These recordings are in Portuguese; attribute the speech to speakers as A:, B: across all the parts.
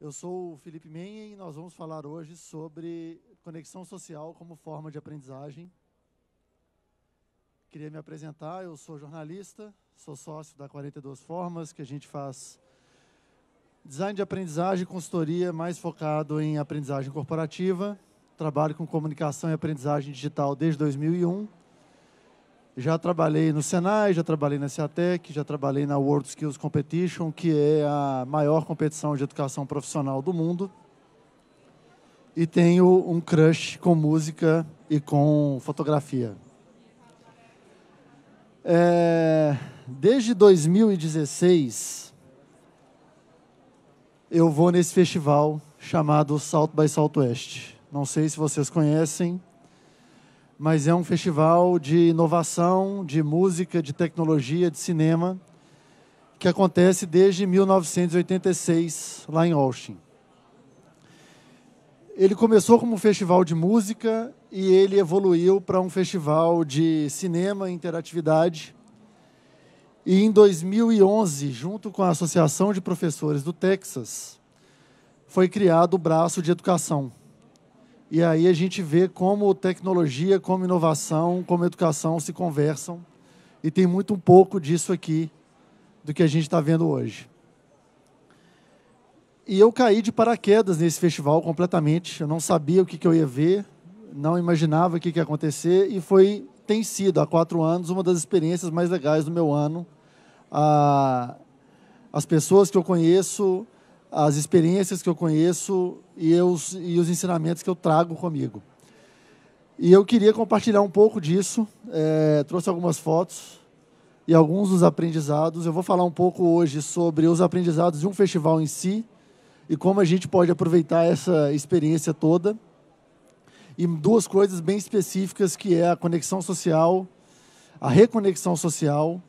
A: Eu sou o Felipe Menha e nós vamos falar hoje sobre conexão social como forma de aprendizagem. Queria me apresentar, eu sou jornalista, sou sócio da 42 Formas, que a gente faz design de aprendizagem e consultoria mais focado em aprendizagem corporativa. Trabalho com comunicação e aprendizagem digital desde 2001. Já trabalhei no Senai, já trabalhei na Ciatec, já trabalhei na World Skills Competition, que é a maior competição de educação profissional do mundo. E tenho um crush com música e com fotografia. Desde 2016, eu vou nesse festival chamado South by Southwest. Não sei se vocês conhecem, mas é um festival de inovação, de música, de tecnologia, de cinema, que acontece desde 1986, lá em Austin. Ele começou como um festival de música e ele evoluiu para um festival de cinema e interatividade. E em 2011, junto com a Associação de Professores do Texas, foi criado o braço de educação. E aí a gente vê como tecnologia, como inovação, como educação se conversam. E tem muito um pouco disso aqui, do que a gente está vendo hoje. E eu caí de paraquedas nesse festival completamente. Eu não sabia o que eu ia ver, não imaginava o que ia acontecer. E tem sido, há 4 anos, uma das experiências mais legais do meu ano. As pessoas que eu conheço, as experiências que eu conheço e os ensinamentos que eu trago comigo. E eu queria compartilhar um pouco disso, trouxe algumas fotos e alguns dos aprendizados. Eu vou falar um pouco hoje sobre os aprendizados de um festival em si e como a gente pode aproveitar essa experiência toda. E 2 coisas bem específicas, que é a conexão social, a reconexão social,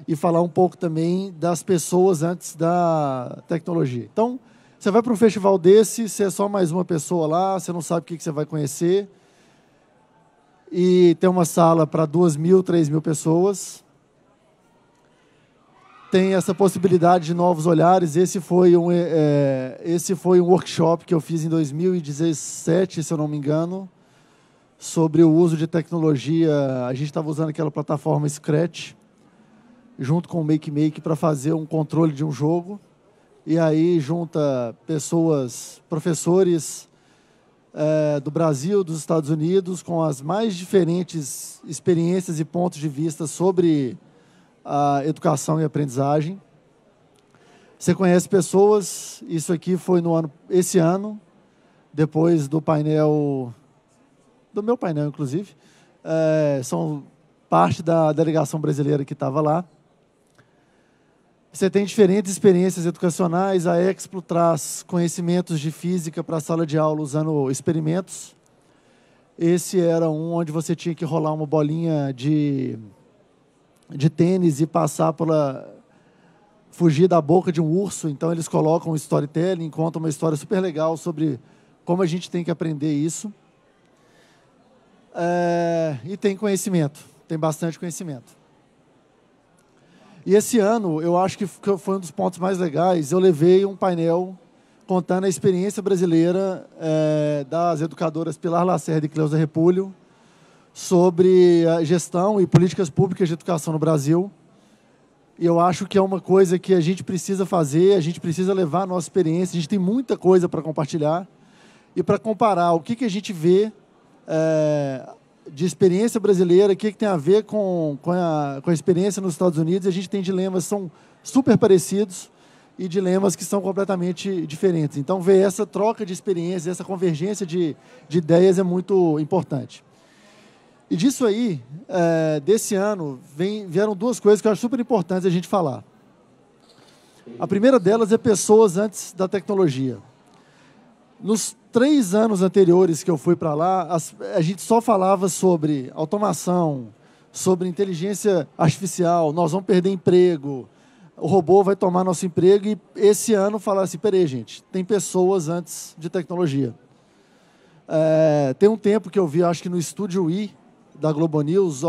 A: e falar um pouco também das pessoas antes da tecnologia. Então, você vai para um festival desse, você é só mais uma pessoa lá, você não sabe o que você vai conhecer, e tem uma sala para 2.000, 3.000 pessoas. Tem essa possibilidade de novos olhares. Esse foi um workshop que eu fiz em 2017, se eu não me engano, sobre o uso de tecnologia. A gente estava usando aquela plataforma Scratch, junto com o Make para fazer um controle de um jogo. E aí junta pessoas, professores do Brasil, dos Estados Unidos, com as mais diferentes experiências e pontos de vista sobre a educação e aprendizagem. Você conhece pessoas, isso aqui foi esse ano, depois do meu painel, inclusive. São parte da delegação brasileira que estava lá. Você tem diferentes experiências educacionais. A Explo traz conhecimentos de física para a sala de aula usando experimentos. Esse era onde você tinha que rolar uma bolinha de tênis e fugir da boca de um urso. Então, eles colocam um storytelling, contam uma história super legal sobre como a gente tem que aprender isso. E tem conhecimento, tem bastante conhecimento. E esse ano, eu acho que foi um dos pontos mais legais. Eu levei um painel contando a experiência brasileira das educadoras Pilar Lacerda e Cleusa Repulho sobre a gestão e políticas públicas de educação no Brasil. E eu acho que é uma coisa que a gente precisa fazer, a gente precisa levar a nossa experiência. A gente tem muita coisa para compartilhar e para comparar o que a gente vê de experiência brasileira, o que tem a ver com a experiência nos Estados Unidos. A gente tem dilemas que são super parecidos e dilemas que são completamente diferentes. Então, ver essa troca de experiências, essa convergência de ideias é muito importante. E disso aí, desse ano, vieram 2 coisas que eu acho super importantes a gente falar. A primeira delas é pessoas antes da tecnologia. Nos 3 anos anteriores que eu fui para lá, a gente só falava sobre automação, sobre inteligência artificial, nós vamos perder emprego, o robô vai tomar nosso emprego. E esse ano falaram assim, peraí, gente, tem pessoas antes de tecnologia. Tem um tempo que eu vi, acho que no Estúdio I, da Globo News,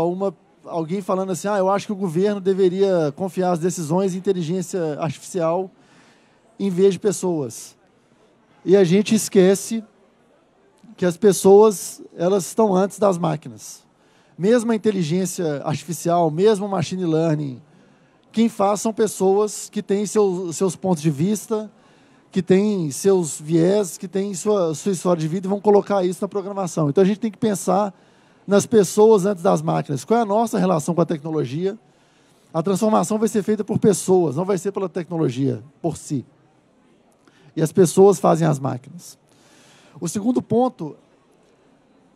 A: alguém falando assim, eu acho que o governo deveria confiar as decisões em inteligência artificial em vez de pessoas. E a gente esquece que as pessoas, elas estão antes das máquinas. Mesmo a inteligência artificial, mesmo o machine learning, quem faz são pessoas que têm seus pontos de vista, que têm seus viés, que têm sua história de vida e vão colocar isso na programação. Então, a gente tem que pensar nas pessoas antes das máquinas. Qual é a nossa relação com a tecnologia? A transformação vai ser feita por pessoas, não vai ser pela tecnologia por si. E as pessoas fazem as máquinas. O segundo ponto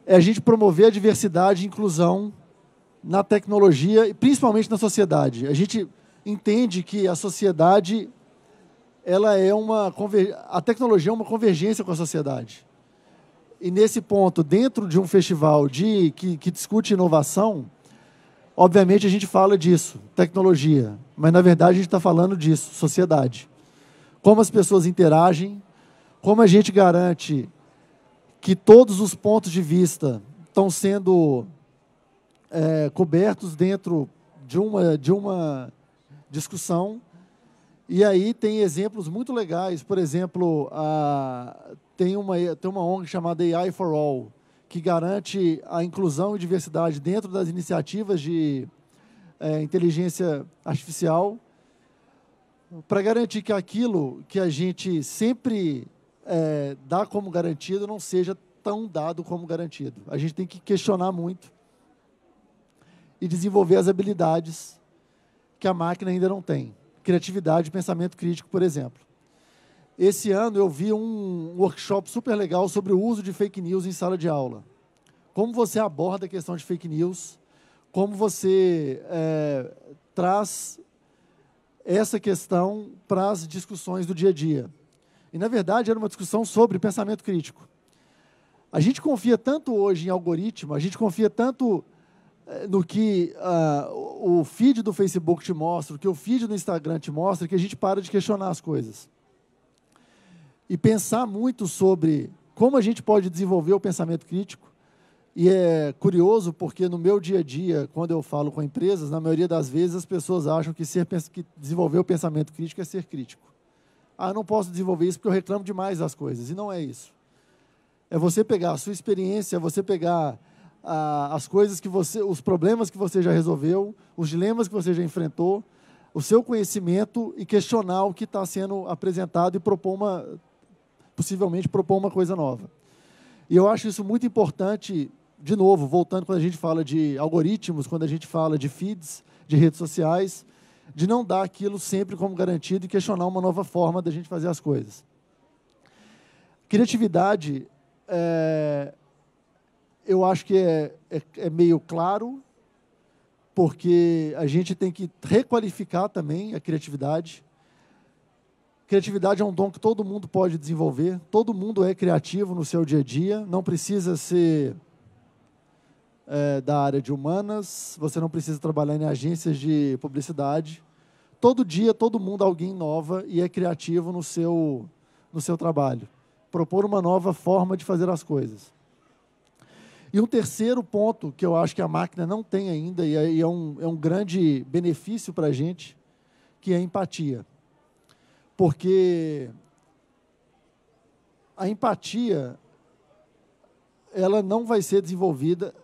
A: é a gente promover a diversidade e inclusão na tecnologia e principalmente na sociedade. A gente entende que a sociedade, a tecnologia é uma convergência com a sociedade. E nesse ponto, dentro de um festival que discute inovação, obviamente a gente fala disso, tecnologia, mas na verdade a gente está falando disso, sociedade. Como as pessoas interagem, como a gente garante que todos os pontos de vista estão sendo cobertos dentro de uma discussão. E aí tem exemplos muito legais. Por exemplo, tem uma ONG chamada AI for All, que garante a inclusão e diversidade dentro das iniciativas de inteligência artificial, para garantir que aquilo que a gente sempre dá como garantido não seja tão dado como garantido. A gente tem que questionar muito e desenvolver as habilidades que a máquina ainda não tem. Criatividade e pensamento crítico, por exemplo. Esse ano eu vi um workshop super legal sobre o uso de fake news em sala de aula. Como você aborda a questão de fake news, como você traz essa questão para as discussões do dia a dia. E, na verdade, era uma discussão sobre pensamento crítico. A gente confia tanto hoje em algoritmo, a gente confia tanto no que o feed do Facebook te mostra, o que o feed do Instagram te mostra, que a gente para de questionar as coisas. E pensar muito sobre como a gente pode desenvolver o pensamento crítico. E é curioso porque no meu dia a dia, quando eu falo com empresas, na maioria das vezes as pessoas acham que desenvolver o pensamento crítico é ser crítico. Eu não posso desenvolver isso porque eu reclamo demais das coisas. E não é isso. É você pegar a sua experiência, é você pegar as coisas os problemas que você já resolveu, os dilemas que você já enfrentou, o seu conhecimento e questionar o que está sendo apresentado e possivelmente propor uma coisa nova. E eu acho isso muito importante, de novo, voltando quando a gente fala de algoritmos, quando a gente fala de feeds, de redes sociais, de não dar aquilo sempre como garantido e questionar uma nova forma da gente fazer as coisas. Criatividade, eu acho que é meio claro, porque a gente tem que requalificar também a criatividade. Criatividade é um dom que todo mundo pode desenvolver, todo mundo é criativo no seu dia a dia, não precisa ser da área de humanas, você não precisa trabalhar em agências de publicidade. Todo dia, todo mundo, alguém inova e é criativo no seu trabalho. Propor uma nova forma de fazer as coisas. E um terceiro ponto que eu acho que a máquina não tem ainda, e é um grande benefício para a gente, que é a empatia. Porque a empatia, ela não vai ser desenvolvida.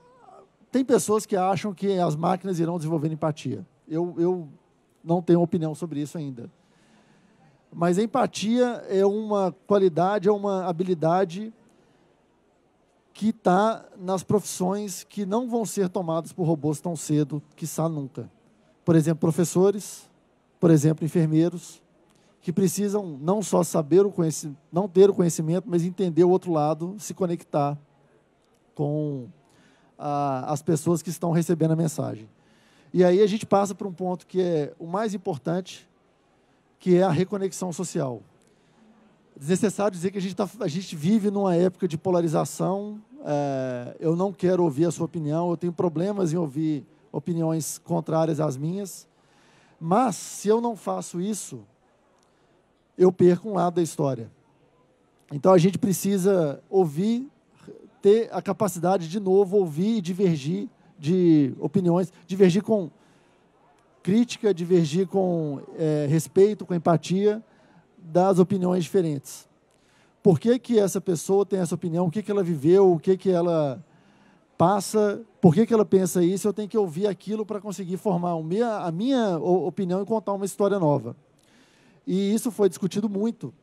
A: Tem pessoas que acham que as máquinas irão desenvolver empatia. Eu não tenho opinião sobre isso ainda. Mas a empatia é uma qualidade, é uma habilidade que está nas profissões que não vão ser tomadas por robôs tão cedo, quiçá nunca. Por exemplo, professores, por exemplo, enfermeiros, que precisam não só saber não ter o conhecimento, mas entender o outro lado, se conectar com as pessoas que estão recebendo a mensagem. E aí a gente passa para um ponto que é o mais importante, que é a reconexão social. É desnecessário dizer que a gente vive numa época de polarização. Eu não quero ouvir a sua opinião, eu tenho problemas em ouvir opiniões contrárias às minhas, mas se eu não faço isso, eu perco um lado da história. Então a gente precisa ouvir, ter a capacidade de novo ouvir e divergir de opiniões, divergir com crítica, divergir com respeito, com empatia das opiniões diferentes. por que que essa pessoa tem essa opinião, o que que ela viveu, o que que ela passa, por que que ela pensa isso, eu tenho que ouvir aquilo para conseguir formar a minha opinião e contar uma história nova. E isso foi discutido muito,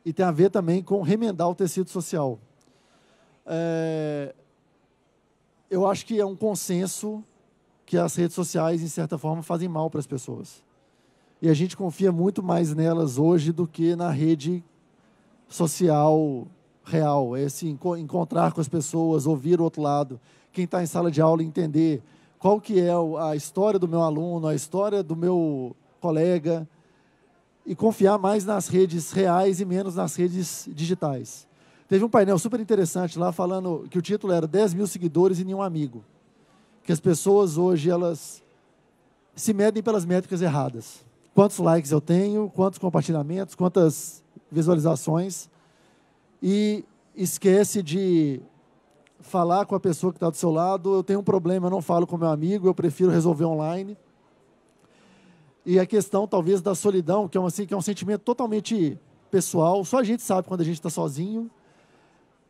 A: e tem a ver também com remendar o tecido social. Eu acho que é um consenso que as redes sociais, em certa forma, fazem mal para as pessoas. E a gente confia muito mais nelas hoje do que na rede social real. É assim, encontrar com as pessoas, ouvir o outro lado, quem está em sala de aula entender qual que é a história do meu aluno, a história do meu colega, e confiar mais nas redes reais e menos nas redes digitais. Teve um painel super interessante lá falando que o título era 10 mil seguidores e nenhum amigo. Que as pessoas hoje, elas se medem pelas métricas erradas. Quantos likes eu tenho, quantos compartilhamentos, quantas visualizações, e esquece de falar com a pessoa que está do seu lado. Eu tenho um problema, eu não falo com meu amigo, eu prefiro resolver online. E a questão, talvez, da solidão, que é um sentimento totalmente pessoal, só a gente sabe quando a gente está sozinho,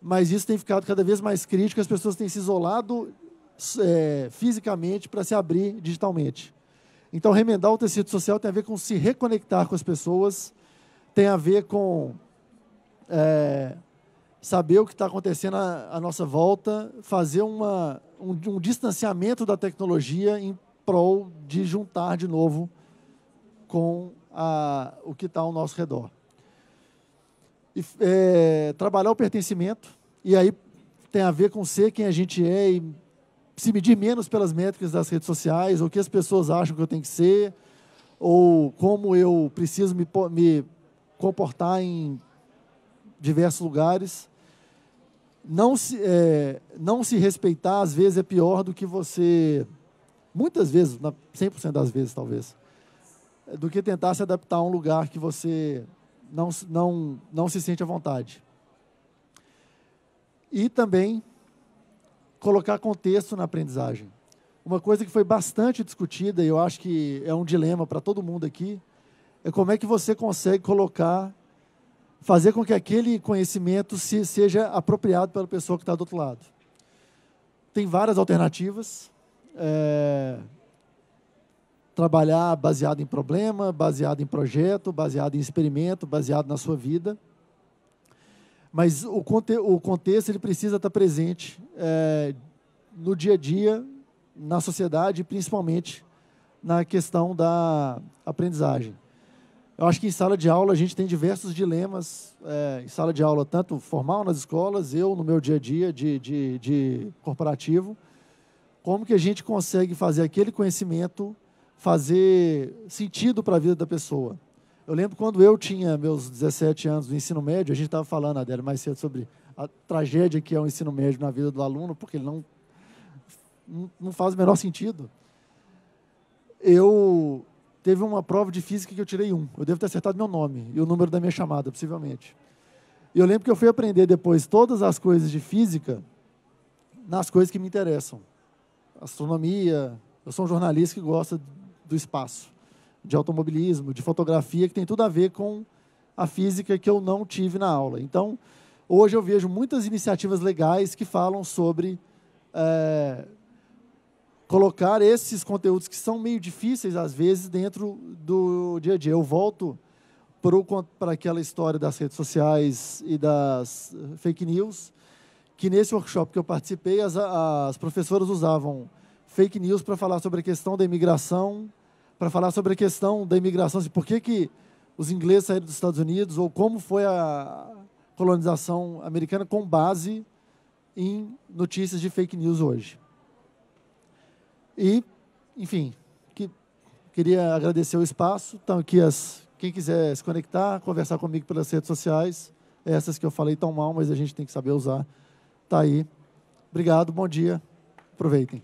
A: mas isso tem ficado cada vez mais crítico, as pessoas têm se isolado fisicamente para se abrir digitalmente. Então, remendar o tecido social tem a ver com se reconectar com as pessoas, tem a ver com saber o que está acontecendo à nossa volta, fazer um distanciamento da tecnologia em prol de juntar de novo com o que está ao nosso redor. E, trabalhar o pertencimento, e aí tem a ver com ser quem a gente é e se medir menos pelas métricas das redes sociais, ou o que as pessoas acham que eu tenho que ser, ou como eu preciso me comportar em diversos lugares. Não se respeitar, às vezes, é pior do que você, muitas vezes, 100% das vezes, talvez, do que tentar se adaptar a um lugar que você não se sente à vontade. E também colocar contexto na aprendizagem. Uma coisa que foi bastante discutida, e eu acho que é um dilema para todo mundo aqui, é como é que você consegue fazer com que aquele conhecimento seja apropriado pela pessoa que está do outro lado. Tem várias alternativas. Trabalhar baseado em problema, baseado em projeto, baseado em experimento, baseado na sua vida. Mas o contexto ele precisa estar presente no dia a dia, na sociedade, principalmente na questão da aprendizagem. Eu acho que em sala de aula a gente tem diversos dilemas, em sala de aula tanto formal nas escolas, eu no meu dia a dia de corporativo, como que a gente consegue fazer aquele conhecimento fazer sentido para a vida da pessoa. Eu lembro quando eu tinha meus 17 anos no ensino médio, a gente estava falando, Adélia, mais cedo sobre a tragédia que é o ensino médio na vida do aluno, porque ele não faz o menor sentido. Teve uma prova de física que eu tirei 1. Eu devo ter acertado meu nome e o número da minha chamada, possivelmente. E eu lembro que eu fui aprender depois todas as coisas de física nas coisas que me interessam. Astronomia, eu sou um jornalista que gosta do espaço, de automobilismo, de fotografia, que tem tudo a ver com a física que eu não tive na aula. Então, hoje eu vejo muitas iniciativas legais que falam sobre colocar esses conteúdos que são meio difíceis, às vezes, dentro do dia a dia. Eu volto para aquela história das redes sociais e das fake news, que nesse workshop que eu participei, as professoras usavam fake news para falar sobre a questão da imigração, para falar sobre a questão da imigração, por que os ingleses saíram dos Estados Unidos, ou como foi a colonização americana com base em notícias de fake news hoje. E, enfim, queria agradecer o espaço. Então, aqui, quem quiser se conectar, conversar comigo pelas redes sociais, essas que eu falei tão mal, mas a gente tem que saber usar, está aí. Obrigado, bom dia, aproveitem.